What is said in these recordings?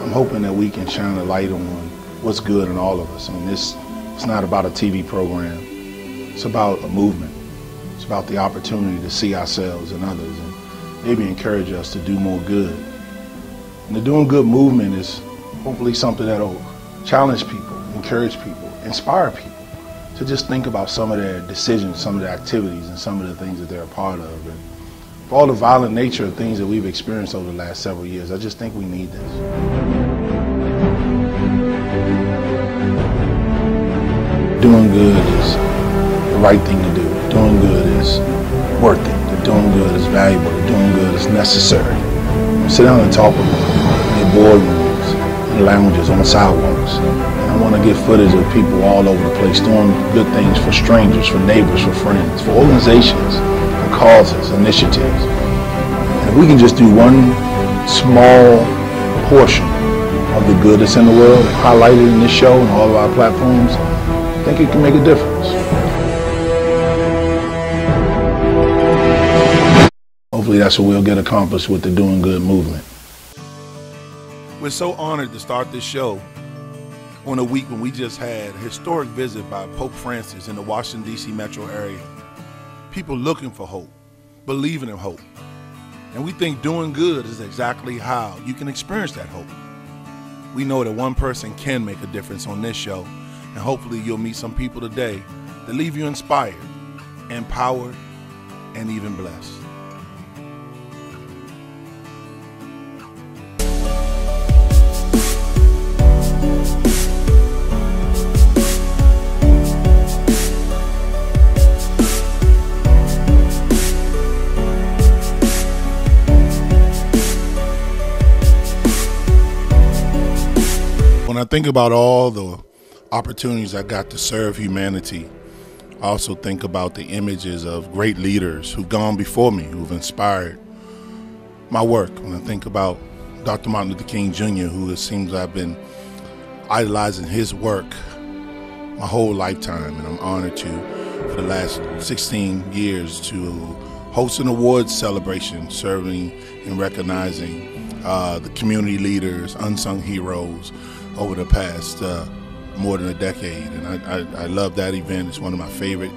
I'm hoping that we can shine a light on what's good in all of us. I mean, it's not about a TV program. It's about a movement. It's about the opportunity to see ourselves and others and maybe encourage us to do more good. And the Doing Good movement is hopefully something that'll challenge people, encourage people, inspire people to just think about some of their decisions, some of their activities, and some of the things that they're a part of. And for all the violent nature of things that we've experienced over the last several years, I just think we need this. Doing good is the right thing to do. Doing good is worth it. The doing good is valuable. The doing good is necessary. Sit down and talk with them in their boardrooms, in lounges, on sidewalks. And I want to get footage of people all over the place doing good things for strangers, for neighbors, for friends, for organizations, for causes, initiatives. And if we can just do one small portion of the good that's in the world, highlighted in this show and all of our platforms, I think it can make a difference. Hopefully that's what we'll get accomplished with the Doing Good movement. We're so honored to start this show on a week when we just had a historic visit by Pope Francis in the Washington, D.C. metro area. People looking for hope, believing in hope. And we think doing good is exactly how you can experience that hope. We know that one person can make a difference on this show, and hopefully you'll meet some people today that leave you inspired, empowered, and even blessed. When I think about all the opportunities I got to serve humanity, I also think about the images of great leaders who've gone before me, who've inspired my work. When I think about Dr. Martin Luther King Jr., who it seems I've been idolizing his work my whole lifetime, and I'm honored to, for the last 16 years, to host an awards celebration serving and recognizing the community leaders, unsung heroes over the past more than a decade. And I love that event. It's one of my favorite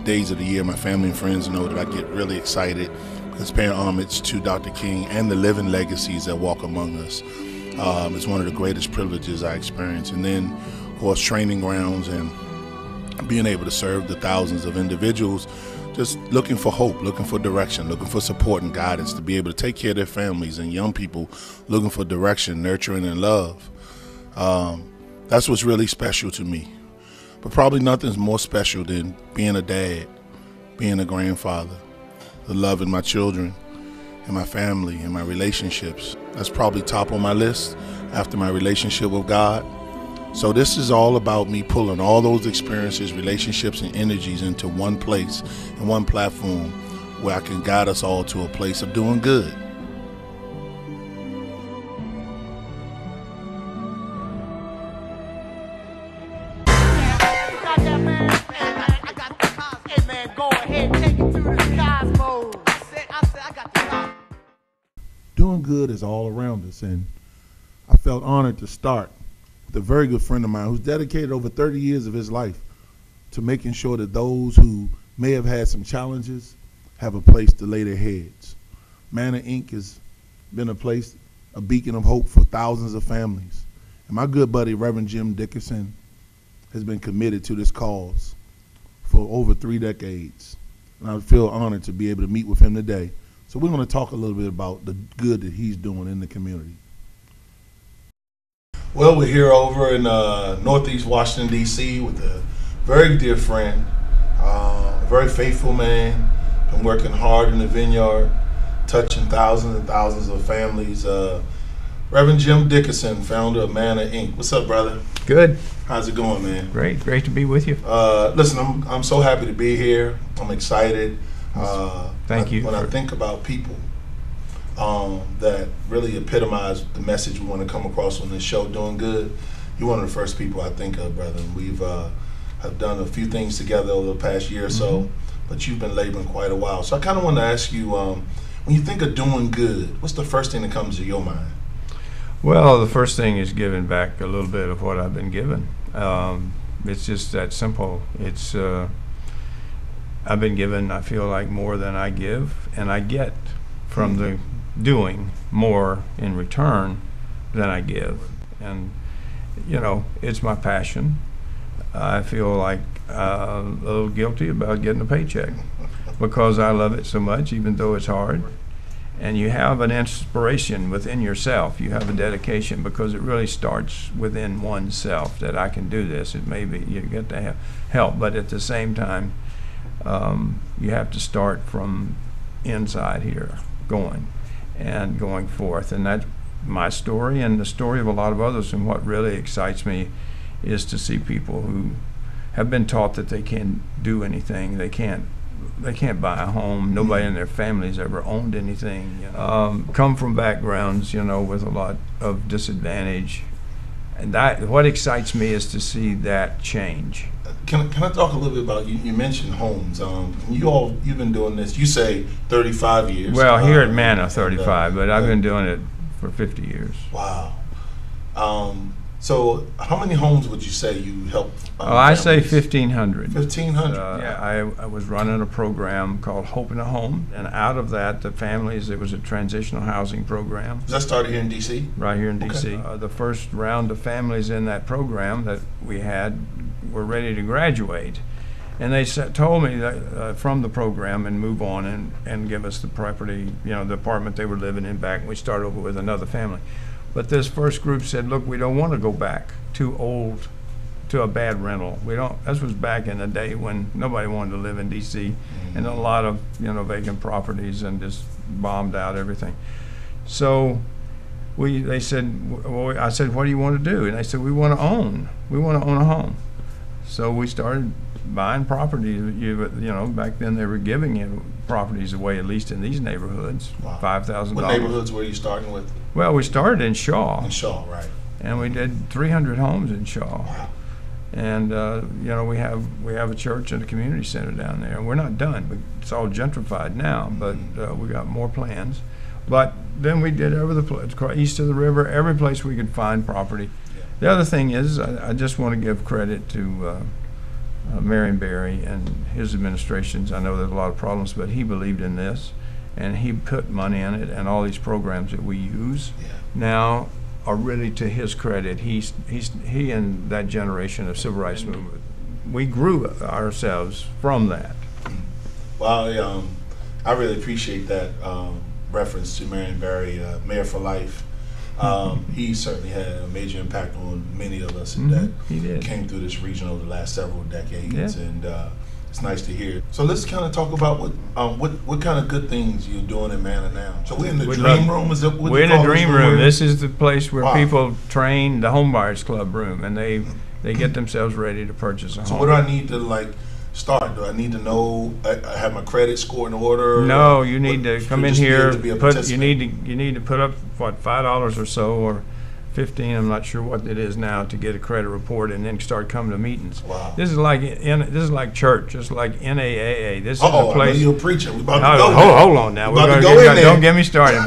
days of the year. My family and friends know that I get really excited because paying homage to Dr. King and the living legacies that walk among us is one of the greatest privileges I experience. And then, of course, training grounds and being able to serve the thousands of individuals just looking for hope, looking for direction, looking for support and guidance to be able to take care of their families, and young people looking for direction, nurturing, and love. That's what's really special to me. But probably nothing's more special than being a dad, being a grandfather, the love in my children and my family and my relationships. That's probably top on my list after my relationship with God. So this is all about me pulling all those experiences, relationships, and energies into one place and one platform where I can guide us all to a place of doing good. Doing good is all around us, and I felt honored to start with a very good friend of mine who's dedicated over 30 years of his life to making sure that those who may have had some challenges have a place to lay their heads. Manna Inc. has been a place, a beacon of hope for thousands of families. And my good buddy, Reverend Jim Dickerson, has been committed to this cause for over 3 decades. And I feel honored to be able to meet with him today. So we're going to talk a little bit about the good that he's doing in the community. Well, we're here over in Northeast Washington, D.C. with a very dear friend, a very faithful man, been working hard in the vineyard, touching thousands and thousands of families. Reverend Jim Dickerson, founder of Manna Inc. What's up, brother? Good. How's it going, man? Great to be with you. Listen, I'm so happy to be here. I'm excited. Thank you. When I think about people that really epitomize the message we want to come across on this show, Doing Good, you're one of the first people I think of, brother. We've have done a few things together over the past year or so, but you've been laboring quite a while. So I kind of want to ask you, when you think of doing good, what's the first thing that comes to your mind? Well, the first thing is giving back a little bit of what I've been given. It's just that simple. It's I've been given, I feel like, more than I give, and I get from the doing more in return than I give. And you know, it's my passion. I feel like a little guilty about getting a paycheck because I love it so much, even though it's hard. And you have an inspiration within yourself. You have a dedication, because it really starts within oneself that I can do this. It may be you get to have help, but at the same time, you have to start from inside here, going forth. And that's my story and the story of a lot of others. And what really excites me is to see people who have been taught that they can't do anything. They can't buy a home. Nobody in their family's ever owned anything. You know. Come from backgrounds, you know, with a lot of disadvantage. And what excites me is to see that change. Can I talk a little bit about, you mentioned homes. You've been doing this, you say 35 years. Well, here at Manna, 35, but I've been doing it for 50 years. Wow. So how many homes would you say you helped? I say 1,500. 1,500. Yeah, I was running a program called Hope in a Home, and out of that, the families, it was a transitional housing program. Was that started here in D.C.? Right here in D.C. Okay. The first round of families in that program that we had were ready to graduate, and they told me that from the program and move on and give us the property, you know, the apartment they were living in back, and we started over with another family. But this first group said, look, we don't want to go back too old to a bad rental. We don't. This was back in the day when nobody wanted to live in D.C. and a lot of, you know, vacant properties and just bombed out everything. So they said, well, I said, what do you want to do? And they said, we want to own a home. So we started buying property. You know, back then they were giving you properties away, at least in these neighborhoods. Wow. $5,000. What neighborhoods were you starting with? Well, we started in Shaw. In Shaw, right. And we did 300 homes in Shaw. Wow. And you know, we have a church and a community center down there. And we're not done. It's all gentrified now, but we got more plans. But then we did over the place, east of the river, every place we could find property. Yeah. The other thing is, I just want to give credit to Marion Barry and his administrations. I know there's a lot of problems, but he believed in this, and he put money in it, and all these programs that we use now are really to his credit. He and that generation of civil rights movement, we grew ourselves from that. Well, I really appreciate that reference to Marion Barry, Mayor for Life. He certainly had a major impact on many of us that came through this region over the last several decades, and it's nice to hear. So let's kind of talk about what kind of good things you're doing in Manna now. So we're in the dream room. Is that what we're in the dream room? This is the place where people train, the Home Buyers Club room, and they get themselves ready to purchase a home. So what do I need to start? Do I need to know? I have my credit score in order? No, you need to come in here. You need to put up what, $5 or so, or 15. I'm not sure what it is now, to get a credit report, and then start coming to meetings. Wow. This is like church, just like NAAA. This is the place. I know you're a preacher. We about to go. Hold on now. Don't get me started.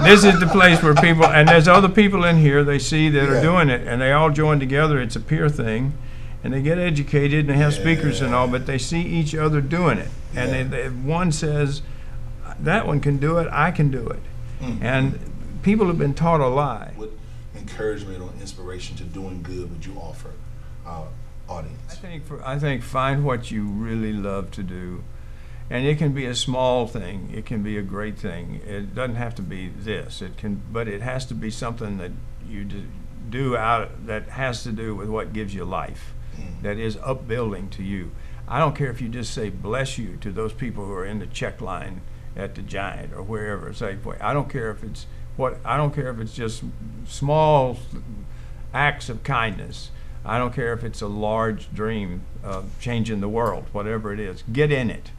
This is the place where people, and there's other people in here they see that are doing it, and they all join together. It's a peer thing. And they get educated, and they have speakers and all, but they see each other doing it. And one says, that one can do it, I can do it. And people have been taught a lie. What encouragement or inspiration to doing good would you offer our audience? I think find what you really love to do. And it can be a small thing. It can be a great thing. It doesn't have to be this. But it has to be something that you do that has to do with what gives you life. That is upbuilding to you. I don't care if you just say bless you to those people who are in the check line at the Giant or wherever. I don't care if it's just small acts of kindness. I don't care if it's a large dream of changing the world, whatever it is. Get in it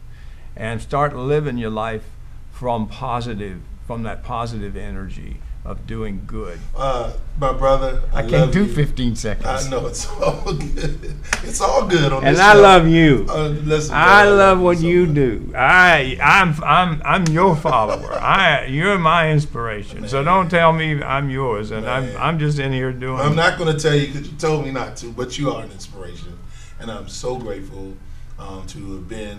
and start living your life from positive from that positive energy of doing good. My brother, I can't do 15 seconds. I know, it's all good. It's all good on and this I show. love you. Listen, I brother, love what so you much. do. I'm your follower. You're my inspiration. So don't tell me I'm yours. And I'm just in here doing. I'm not going to tell you because you told me not to, but you are an inspiration, and I'm so grateful to have been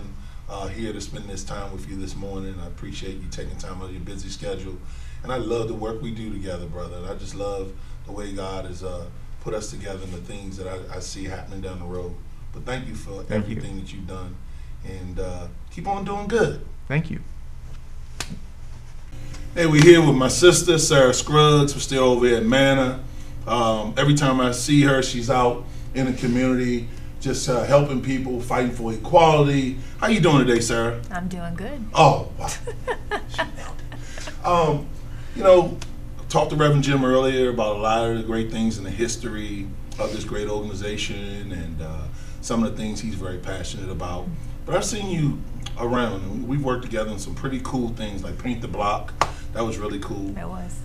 here to spend this time with you this morning. I appreciate you taking time out of your busy schedule, and I love the work we do together, brother. And I just love the way God has put us together and the things that I see happening down the road. But thank you for everything that you've done, and keep on doing good. Thank you. Hey, we're here with my sister, Sarah Scruggs. We're still over here at Manna. Every time I see her, she's out in the community, just helping people, fighting for equality. How you doing today, Sarah? I'm doing good. Oh, wow. She nailed it. You know, I talked to Reverend Jim earlier about a lot of the great things in the history of this great organization and some of the things he's very passionate about. But I've seen you around, and we've worked together on some pretty cool things like Paint the Block. That was really cool. It was.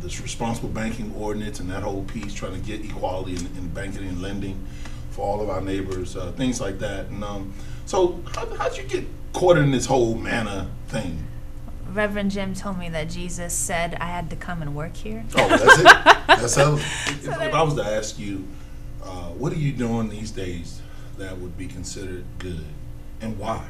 This responsible banking ordinance and that whole piece, trying to get equality in banking and lending for all of our neighbors, things like that. And so how'd you get caught in this whole Manna thing? Reverend Jim told me that Jesus said I had to come and work here. Oh, that's it? That's how. If I was to ask you, what are you doing these days that would be considered good, and why?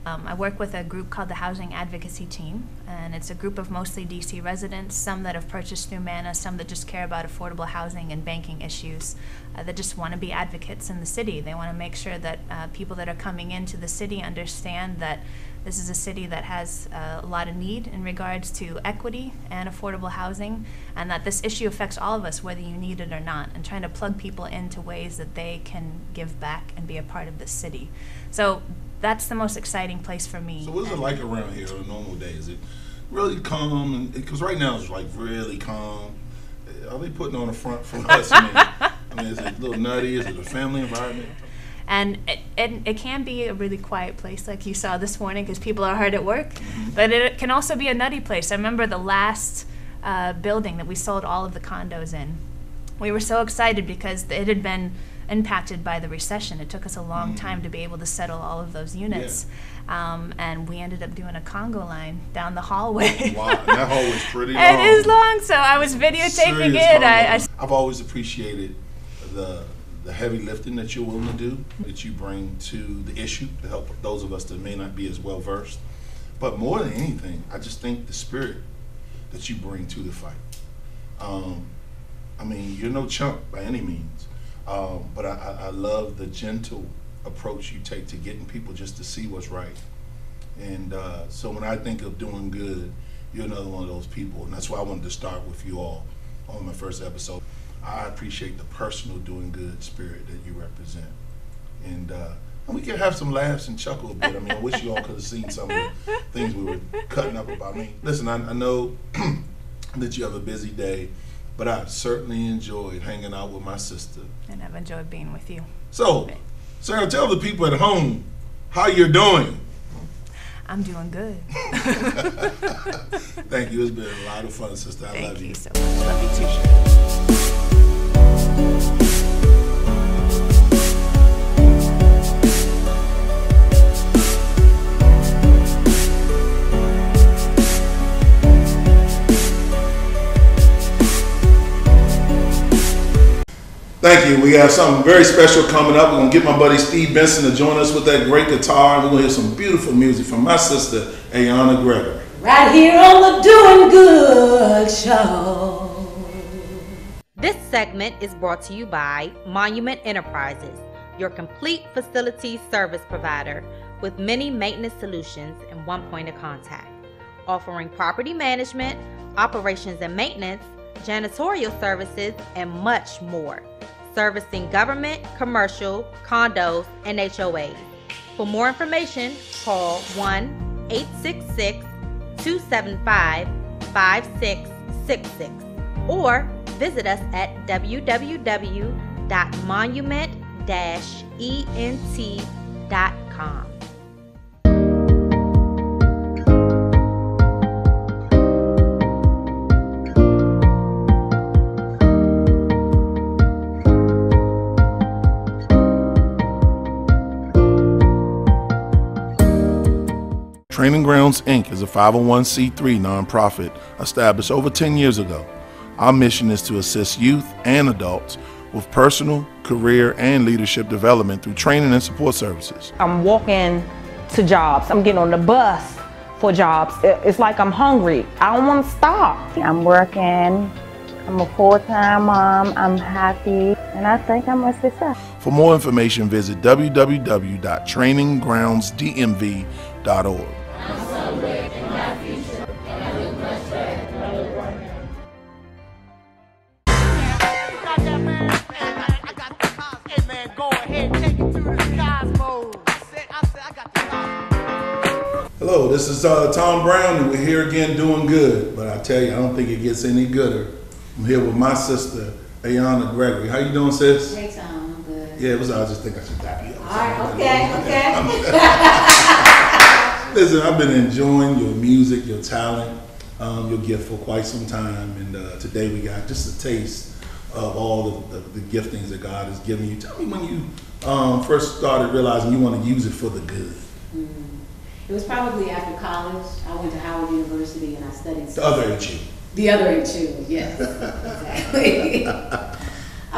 I work with a group called the Housing Advocacy Team, and it's a group of mostly DC residents, some that have purchased through Manna, some that just care about affordable housing and banking issues, that just want to be advocates in the city. They want to make sure that people that are coming into the city understand that this is a city that has a lot of need in regards to equity and affordable housing, and that this issue affects all of us, whether you need it or not, and trying to plug people into ways that they can give back and be a part of the city. So that's the most exciting place for me. So what's it like around here on a normal day? Is it really calm? Because right now it's like really calm. Are they putting on a front for us? I mean, is it a little nutty? Is it a family environment? And it can be a really quiet place, like you saw this morning, because people are hard at work. But it can also be a nutty place. I remember the last building that we sold all of the condos in. We were so excited because it had been impacted by the recession. It took us a long time to be able to settle all of those units. Yeah. And we ended up doing a Congo line down the hallway. Wow, and that hall was pretty long. It is long, so I was videotaping it. I've always appreciated the heavy lifting that you're willing to do, that you bring to the issue to help those of us that may not be as well versed. But more than anything, I just think the spirit that you bring to the fight. I mean, you're no chump by any means, but I love the gentle approach you take to getting people just to see what's right. And so when I think of doing good, you're another one of those people, and that's why I wanted to start with you all on my first episode. I appreciate the personal doing good spirit that you represent. And we can have some laughs and chuckle a bit. I mean, I wish you all could have seen some of the things we were cutting up about. I mean, listen, I know that you have a busy day, but I certainly enjoyed hanging out with my sister. And I've enjoyed being with you. So, Sarah, tell the people at home how you're doing. I'm doing good. Thank you. It's been a lot of fun, sister. I love you. Thank you so much. Love you too. Thank you. We have something very special coming up. We're going to get my buddy Steve Benson to join us with that great guitar. And we're going to hear some beautiful music from my sister, Ayana Gregory. Right here on the Doing Good Show. This segment is brought to you by Monument Enterprises, your complete facilities service provider with many maintenance solutions and one point of contact, offering property management, operations and maintenance, janitorial services, and much more. Servicing government, commercial, condos, and HOAs. For more information, call 1-866-275-5666 or visit us at www.monument-ent.com. Training Grounds, Inc. is a 501c3 nonprofit established over 10 years ago. Our mission is to assist youth and adults with personal, career, and leadership development through training and support services. I'm walking to jobs. I'm getting on the bus for jobs. It's like I'm hungry. I don't want to stop. I'm working. I'm a full-time mom. I'm happy, and I think I'm a success. For more information, visit www.traininggroundsdmv.org. Hello, this is Tom Brown, and we're here again doing good. But I tell you, I don't think it gets any gooder. I'm here with my sister, Ayana Gregory. How you doing, sis? Hey, Tom. I'm good. Yeah, it was. I just think I should tap you up. All right. Okay. Listen, I've been enjoying your music, your talent, your gift for quite some time, and today we got just a taste of all the giftings that God has given you. Tell me when you first started realizing you want to use it for the good. It was probably after college. I went to Howard University and I studied. The other HU. The other HU, yes, exactly. I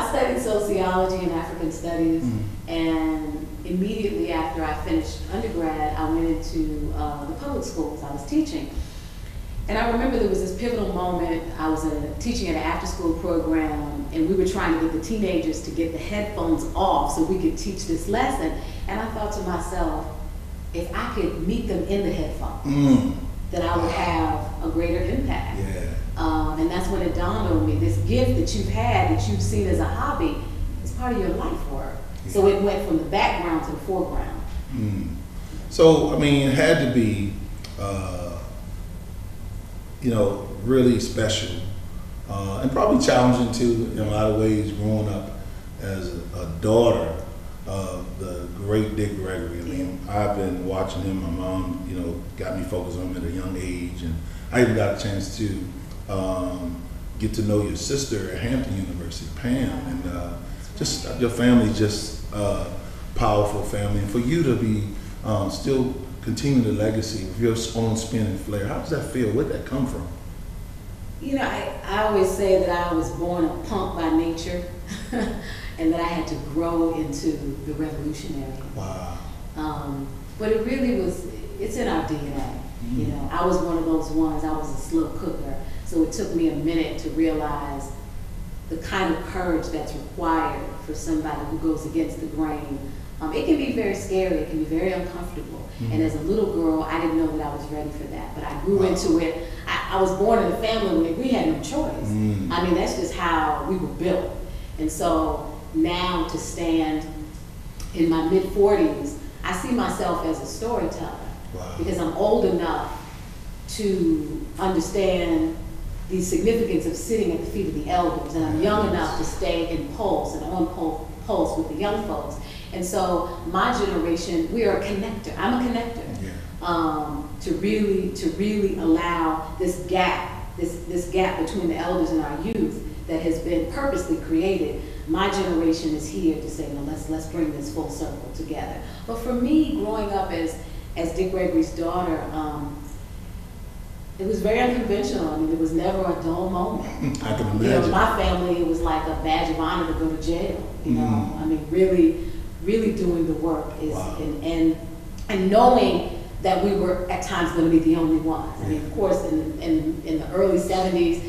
studied sociology and African studies, and immediately after I finished undergrad, I went into the public schools. I was teaching. And I remember there was this pivotal moment. I was teaching at an after-school program, and we were trying to get the teenagers to get the headphones off so we could teach this lesson. And I thought to myself, if I could meet them in the headphones, then I would have a greater impact. Yeah. And that's when it dawned on me, this gift that you've had, that you've seen as a hobby, is part of your life work. Yeah. So it went from the background to the foreground. So, I mean, it had to be, really special and probably challenging too in a lot of ways, growing up as a daughter of the great Dick Gregory. I mean, I've been watching him. My mom, got me focused on him at a young age, and I even got a chance to get to know your sister at Hampton University, Pam, and just your family, just powerful family, and for you to be still continue the legacy of your own spin and flair. How does that feel? Where'd that come from? I always say that I was born a punk by nature, and that I had to grow into the revolutionary. Wow. But it really was, it's in our DNA. I was one of those ones, I was a slow cooker, so it took me a minute to realize the kind of courage that's required for somebody who goes against the grain. It can be very scary, it can be very uncomfortable. And as a little girl, I didn't know that I was ready for that, but I grew into it. I was born in a family where we had no choice. I mean, that's just how we were built. And so now to stand in my mid-40s, I see myself as a storyteller. Wow. Because I'm old enough to understand the significance of sitting at the feet of the elders, and I'm young enough to stay in pulse and on pulse with the young folks. And so my generation, we are a connector. I'm a connector. To really allow this gap between the elders and our youth that has been purposely created. My generation is here to say, no, let's bring this full circle together. But for me, growing up as Dick Gregory's daughter, it was very unconventional. I mean, there was never a dull moment. I can imagine. In my family, it was like a badge of honor to go to jail. I mean, really doing the work is, and knowing that we were at times going to be the only ones. I mean, of course, in the early 70s,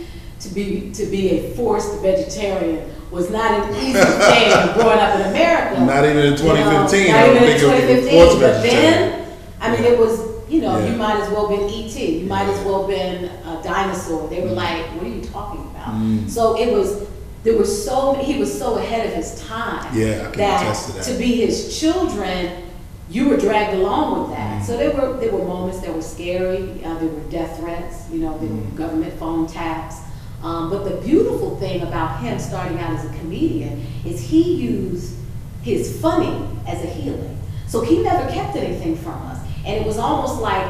to be a forced vegetarian was not an easy thing growing up in America. Not even in 2015. Not even in 2015. But then, I mean, it was, you might as well been E.T. You might as well been a dinosaur. They were like, what are you talking about? So he was so ahead of his time. Yeah, I can attest to that. To be his children, you were dragged along with that. So there were moments that were scary. There were death threats. There were government phone taps. But the beautiful thing about him starting out as a comedian is he used his funny as a healing. So he never kept anything from us. And it was almost like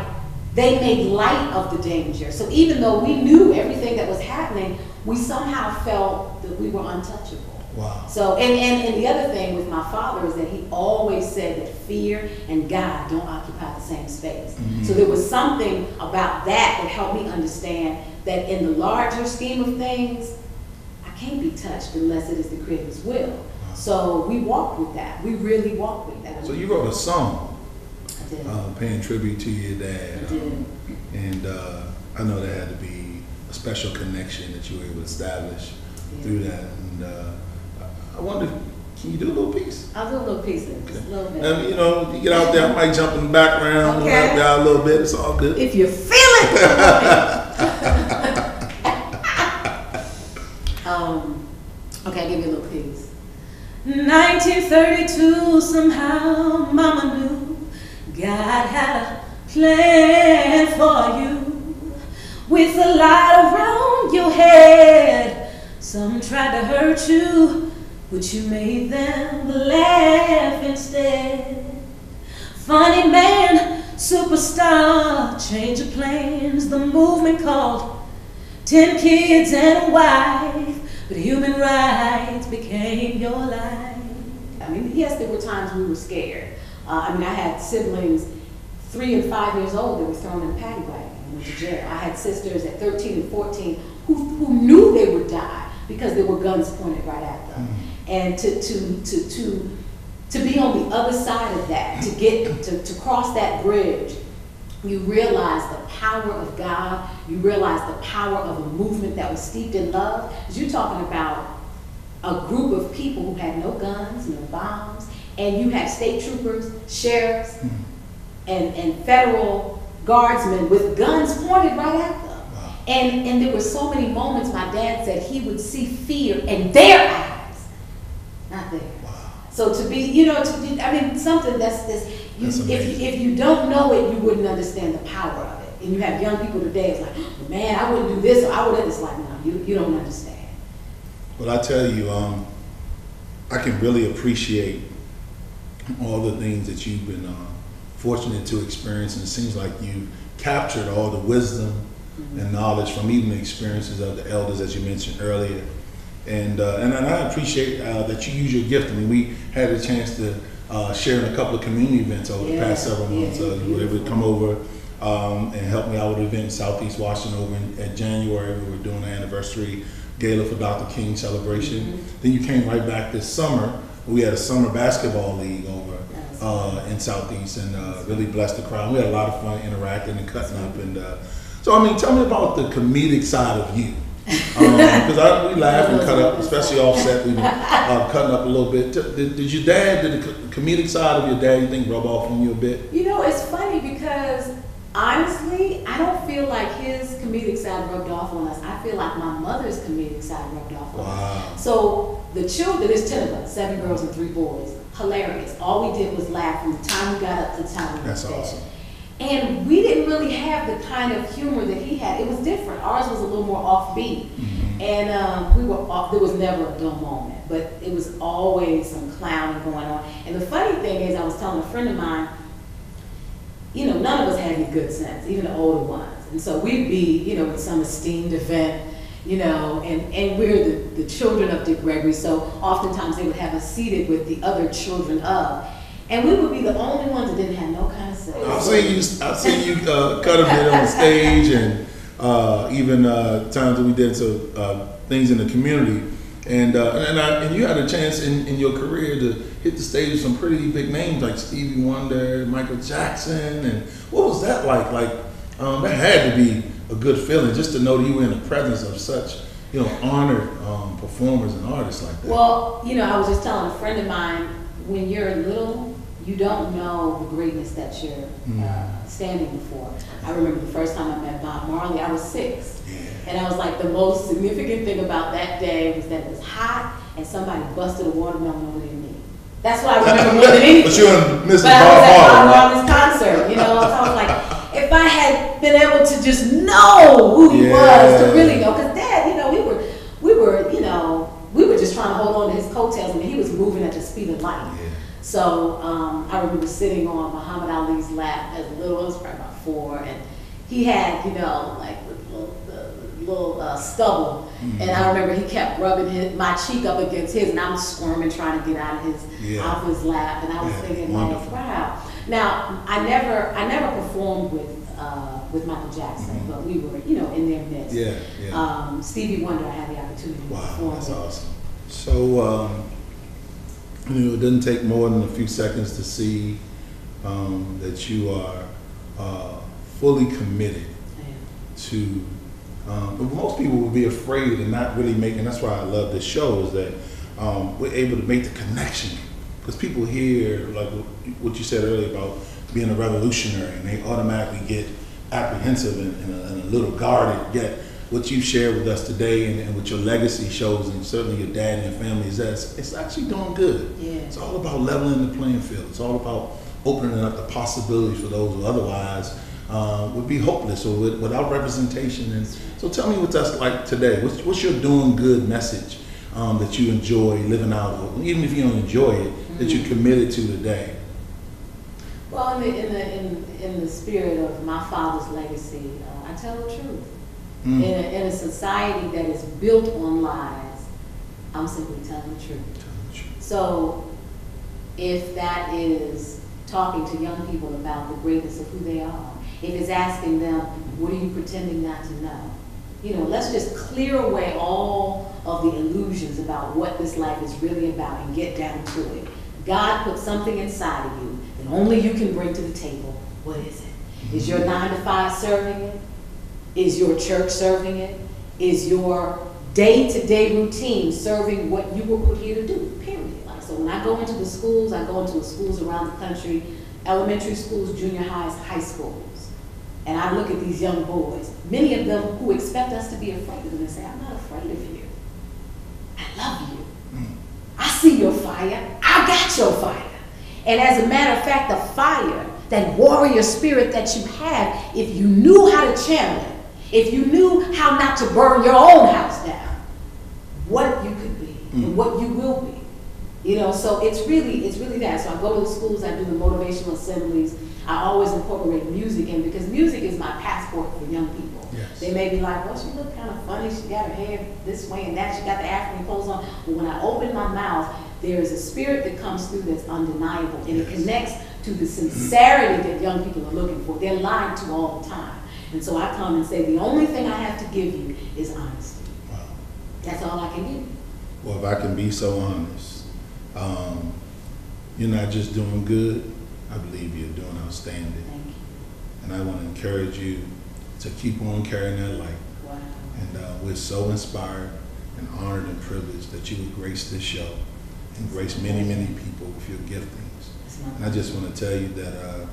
they made light of the danger. So even though we knew everything that was happening, we somehow felt that we were untouchable. Wow. So, and the other thing with my father is that he always said that fear and God don't occupy the same space. Mm-hmm. So there was something about that helped me understand that in the larger scheme of things, I can't be touched unless it is the Creator's will. Wow. So we walked with that. We really walked with that. So you wrote a song I did. paying tribute to your dad. I did. And I know there had to be a special connection that you were able to establish through that. And I wonder, can you do a little piece? I'll do a little piece of it, just a little bit. And, you know, you get out there, I might jump in the background, Okay. help you out a little bit. It's all good. If you feel it. Okay, I'll give you a little piece. 1932, somehow Mama knew God had a plan for you. With a light around your head, some tried to hurt you, but you made them laugh instead. Funny man, superstar, change of plans, the movement called 10 kids and a wife, but human rights became your life. I mean, yes, there were times we were scared. I had siblings 3 and 5 years old that were thrown in a paddy wagon and went to jail. I had sisters at 13 and 14 who knew they would die because there were guns pointed right at them. And to be on the other side of that, to cross that bridge, you realize the power of God. You realize the power of a movement that was steeped in love. Because you're talking about a group of people who had no guns, no bombs, and you had state troopers, sheriffs, and federal guardsmen with guns pointed right at them. Wow. And there were so many moments my dad said he would see fear in their eyes, not theirs. Wow. So to be, something that's this. If you don't know it, you wouldn't understand the power of it. And you have young people today, it's like, man, I wouldn't do this, or I wouldn't. It's like, no, you don't understand. Well, I tell you, I can really appreciate all the things that you've been fortunate to experience, and it seems like you captured all the wisdom and knowledge from even the experiences of the elders, as you mentioned earlier. And I appreciate that you use your gift. I mean, we had a chance to share in a couple of community events over the past several months. You were able to come over and help me out with an event in Southeast Washington over in January. We were doing an anniversary gala for Dr. King celebration. Then you came right back this summer. We had a summer basketball league over in Southeast, and really blessed the crowd. We had a lot of fun interacting and cutting up. And so, I mean, tell me about the comedic side of you. Because we laugh and cut up, especially Offset. We've been cutting up a little bit. Did the comedic side of your dad, you think, rub off on you a bit? You know, it's funny because honestly, I don't feel like his comedic side rubbed off on us. I feel like my mother's comedic side rubbed off on us. So the children, there's 10 of us, 7 girls and 3 boys. Hilarious. All we did was laugh from the time we got up to the time we went to bed. That's awesome. And we didn't really have the kind of humor that he had. It was different. Ours was a little more offbeat. And we were off. There was never a dull moment, but it was always some clowning going on. And the funny thing is, I was telling a friend of mine, none of us had any good sense, even the older ones. And so we'd be, at some esteemed event, and we're the children of Dick Gregory. So oftentimes they would have us seated with the other children of. And we would be the only ones that didn't have no kind of sense. I've seen you cut a bit on stage, and even times that we did things in the community, and you had a chance in your career to hit the stage with some pretty big names like Stevie Wonder, Michael Jackson, and what was that like? Like that had to be a good feeling just to know that you were in the presence of such honored performers and artists like that. Well, I was just telling a friend of mine, when you're little, you don't know the greatness that you're standing before. I remember the first time I met Bob Marley, I was 6. Yeah. And I was like, the most significant thing about that day was that it was hot and somebody busted a watermelon over their knee. That's what I remember more than anything. But you and Mrs. But I was at Bob Marley, Marley's concert, so I was like, if I had been able to just know who he was, to really know, because Dad, we were just trying to hold on to his coattails. I mean, he was moving at the speed of light. Yeah. So I remember sitting on Muhammad Ali's lap as little as probably about 4, and he had, like the stubble, and I remember he kept rubbing my cheek up against his, and I'm squirming trying to get out of his lap, and I was thinking, like, wow. Now I never performed with Michael Jackson, but we were, in their midst. Stevie Wonder, I had the opportunity to perform. That's awesome. So, it doesn't take more than a few seconds to see that you are fully committed to. But most people will be afraid and not really making. That's why I love this show, is that we're able to make the connection. Because people hear, like what you said earlier about being a revolutionary, and they automatically get apprehensive and a little guarded. Yet what you've shared with us today and what your legacy shows, and certainly your dad and your family, is that it's actually doing good. It's all about leveling the playing field. It's all about opening up the possibilities for those who otherwise would be hopeless or without representation. And so tell me what that's like today. What's your doing good message that you enjoy living out of, even if you don't enjoy it, that you're committed to today? Well, in the spirit of my father's legacy, I tell the truth. In a society that is built on lies, I'm simply telling the truth. So if that is talking to young people about the greatness of who they are, if it's asking them, what are you pretending not to know? Let's just clear away all of the illusions about what this life is really about and get down to it. God put something inside of you that only you can bring to the table. What is it? Is your 9 to 5 serving it? Is your church serving it? Is your day-to-day routine serving what you were put here to do? Period. So when I go into the schools, I go into the schools around the country, elementary schools, junior highs, high schools. And I look at these young boys, many of them who expect us to be afraid of them, and say, I'm not afraid of you. I love you. I see your fire. I got your fire. And as a matter of fact, the fire, that warrior spirit that you have, if you knew how to channel it, if you knew how not to burn your own house down, what you could be and what you will be. So it's really that. So I go to the schools, I do the motivational assemblies. I always incorporate music in, because music is my passport for young people. They may be like, well, she look kind of funny. She got her hair this way and that. She got the African clothes on. But when I open my mouth, there is a spirit that comes through that's undeniable, and it connects to the sincerity that young people are looking for. They're lied to all the time. And so I come and say, the only thing I have to give you is honesty. Wow. That's all I can give you. Well, if I can be so honest, you're not just doing good, I believe you're doing outstanding. Thank you. And I want to encourage you to keep on carrying that light. Wow. And we're so inspired and honored and privileged that you would grace this show and grace many, many people with your giftings. And I just want to tell you that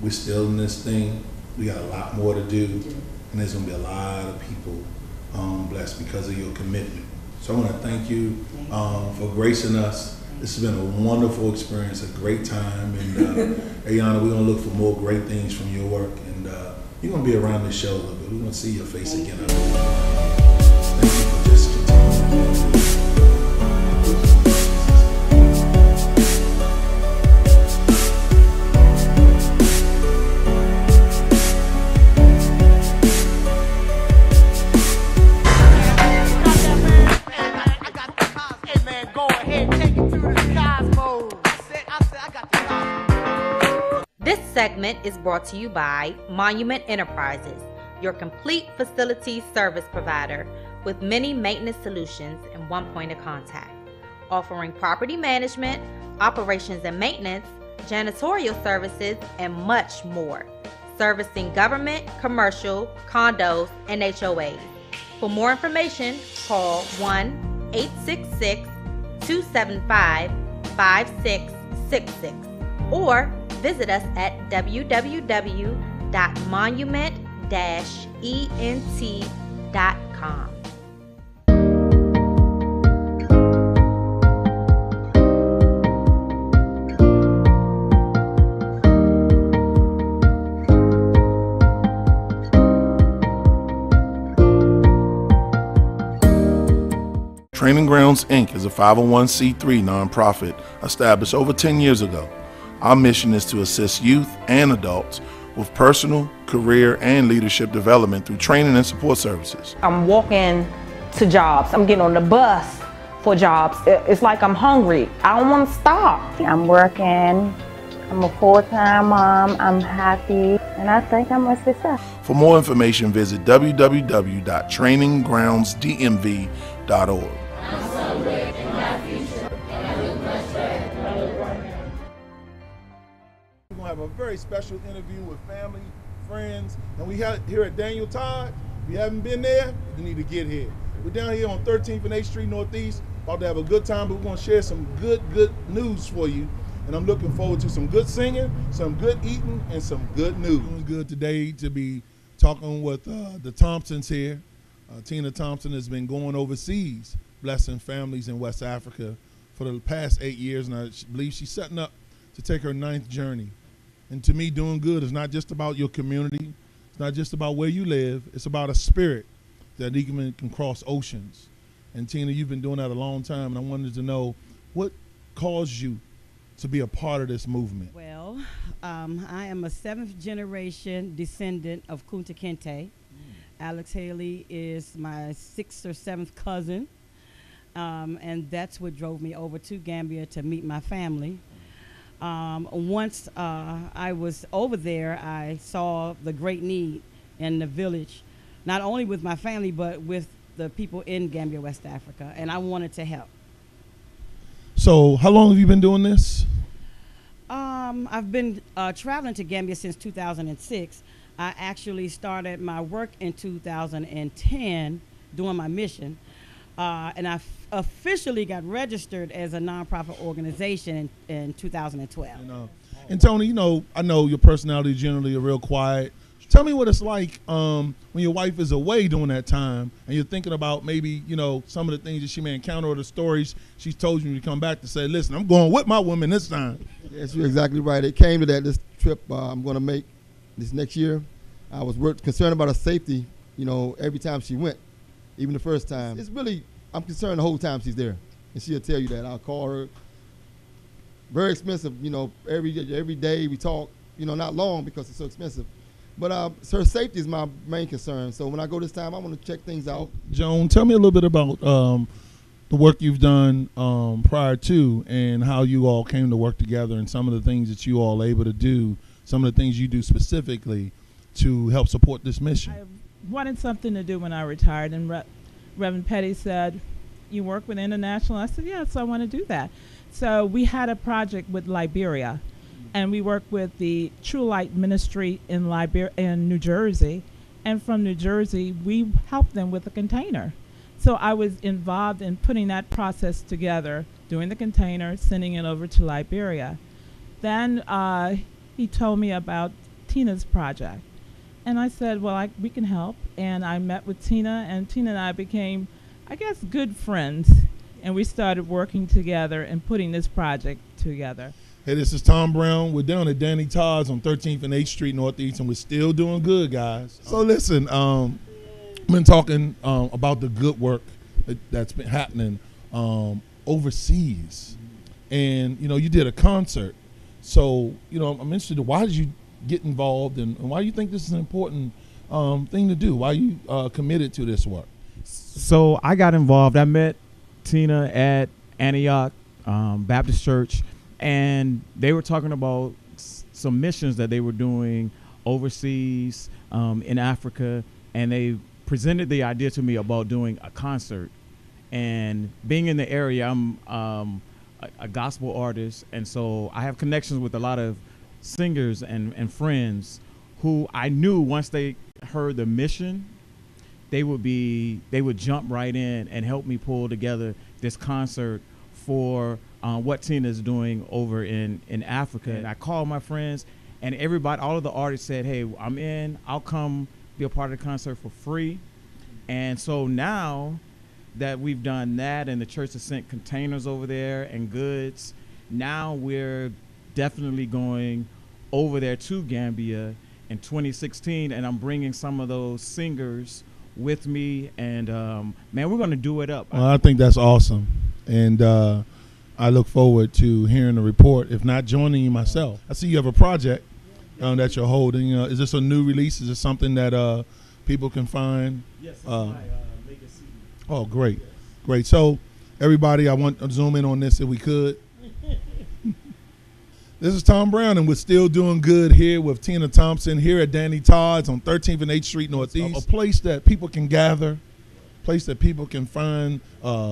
we're still in this thing. We got a lot more to do, and there's going to be a lot of people blessed because of your commitment. So I want to thank you for gracing us. This has been a wonderful experience, a great time, and Ayana, we're going to look for more great things from your work, and you're going to be around this show a little bit. We're going to see your face again. Thank you for just continuing. This segment is brought to you by Monument Enterprises, your complete facilities service provider with many maintenance solutions and one point of contact, offering property management, operations and maintenance, janitorial services, and much more, servicing government, commercial, condos, and HOAs. For more information, call 1-866-275-5666 or visit us at www.monument-ent.com. Training Grounds, Inc. is a 501c3 nonprofit established over 10 years ago. Our mission is to assist youth and adults with personal, career, and leadership development through training and support services. I'm walking to jobs. I'm getting on the bus for jobs. It's like I'm hungry. I don't want to stop. I'm working. I'm a full-time mom. I'm happy. And I think I'm a success. For more information, visit www.traininggroundsdmv.org. We're going to have a very special interview with family, friends, and we have here at Daniel Todd. If you haven't been there, you need to get here. We're down here on 13th and 8th Street Northeast, about to have a good time, but we're going to share some good news for you. And I'm looking forward to some good singing, some good eating, and some good news. It's good today to be talking with the Thompsons here. Tina Thompson has been going overseas, blessing families in West Africa for the past 8 years, and I believe she's setting up to take her 9th journey. And to me, doing good is not just about your community. It's not just about where you live. It's about a spirit that even can cross oceans. And Tina, you've been doing that a long time, and I wanted to know what caused you to be a part of this movement. Well, I am a 7th generation descendant of Kunta Kinte. Alex Haley is my 6th or 7th cousin, and that's what drove me over to Gambia to meet my family. Once I was over there, I saw the great need in the village, not only with my family, but with the people in Gambia, West Africa, and I wanted to help. So how long have you been doing this? I've been traveling to Gambia since 2006. I actually started my work in 2010 doing my mission, and I officially got registered as a nonprofit organization in 2012. And Tony, I know your personality generally are real quiet. Tell me what it's like when your wife is away during that time and you're thinking about maybe, some of the things that she may encounter or the stories she's told you when you come back to say, listen, I'm going with my woman this time. Yes, you're exactly right. It came to that, this trip I'm going to make this next year. I was concerned about her safety, every time she went, even the first time. It's really, I'm concerned the whole time she's there. And she'll tell you that. I'll call her. Very expensive, every day we talk, not long because it's so expensive. But her safety is my main concern. So when I go this time, I want to check things out. Joan, tell me a little bit about the work you've done prior to and how you all came to work together and some of the things that you all are able to do, some of the things you do specifically to help support this mission. I wanted something to do when I retired, and Reverend Petty said, you work with International? I said, yes, I want to do that. So we had a project with Liberia. And we work with the True Light Ministry in New Jersey. And from New Jersey, we helped them with a container. So I was involved in putting that process together, doing the container, sending it over to Liberia. Then he told me about Tina's project. And I said, well, we can help. And I met with Tina, and Tina and I became, I guess, good friends. And we started working together and putting this project together. Hey, this is Tom Brown. We're down at Danny Todd's on 13th and 8th Street Northeast, and we're still doing good, guys. So listen, I've been talking about the good work that's been happening overseas. And, you did a concert. So, I'm interested in why did you get involved and why do you think this is an important thing to do? Why are you committed to this work? So I got involved. I met Tina at Antioch Baptist Church. And they were talking about some missions that they were doing overseas in Africa. And they presented the idea to me about doing a concert. And being in the area, I'm a gospel artist. And so I have connections with a lot of singers and friends who I knew once they heard the mission, they would jump right in and help me pull together this concert for what Tina's doing over in Africa. And I called my friends, and everybody, all of the artists said, hey, I'm in, I'll come be a part of the concert for free. And so now that we've done that and the church has sent containers over there and goods, now we're definitely going over there to Gambia in 2016, and I'm bringing some of those singers with me, and man, we're going to do it up. Well, I think that's awesome. And I look forward to hearing the report, if not joining you myself. I see you have a project that you're holding. Is this a new release? Is this something that people can find? Yes, it's my latest CD. Oh, great. Great. So, everybody, I want to zoom in on this if we could. This is Tom Brown, and we're still doing good here with Tina Thompson here at Danny Todd's on 13th and 8th Street Northeast. A place that people can gather, a place that people can find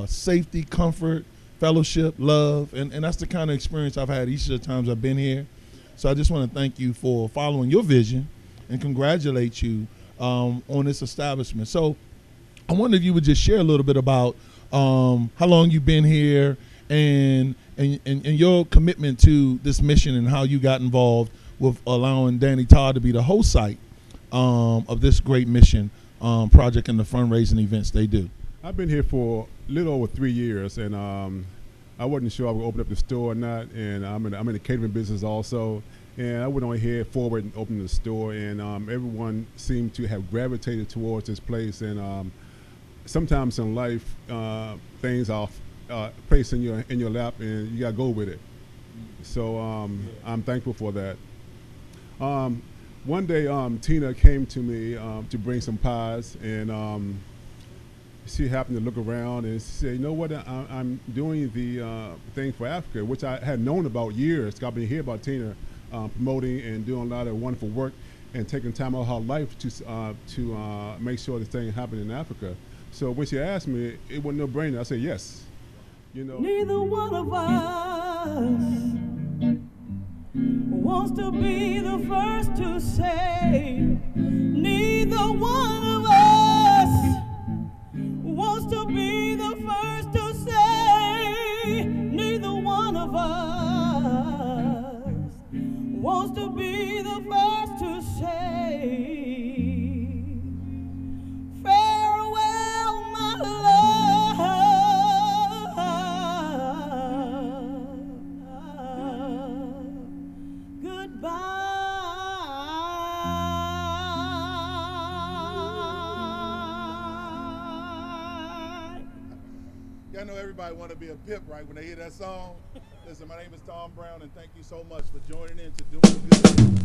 safety, comfort, fellowship, love, and that's the kind of experience I've had each of the times I've been here. So I just want to thank you for following your vision and congratulate you on this establishment. So I wonder if you would just share a little bit about how long you've been here and your commitment to this mission and how you got involved with allowing Danny Todd to be the host site of this great mission project and the fundraising events they do. I've been here for a little over 3 years, and I wasn't sure I would open up the store or not, and I'm in the catering business also, and I went on here forward and opened the store, and everyone seemed to have gravitated towards this place, and sometimes in life things are placed in your lap, and you gotta go with it. So I'm thankful for that. One day Tina came to me to bring some pies, and she happened to look around and she said, you know what, I'm doing the thing for Africa, which I had known about years. I've been here about Tina promoting and doing a lot of wonderful work and taking time out of her life to make sure this thing happened in Africa. So when she asked me, it wasn't no brainer. I said yes. You know, neither one of us wants to be the first to say. Neither one of us wants to be the first to say. Neither one of us wants to be the first to say. Farewell, my love. I know everybody want to be a pip, right, when they hear that song. Listen, my name is Tom Brown, and thank you so much for joining in to Doing Good.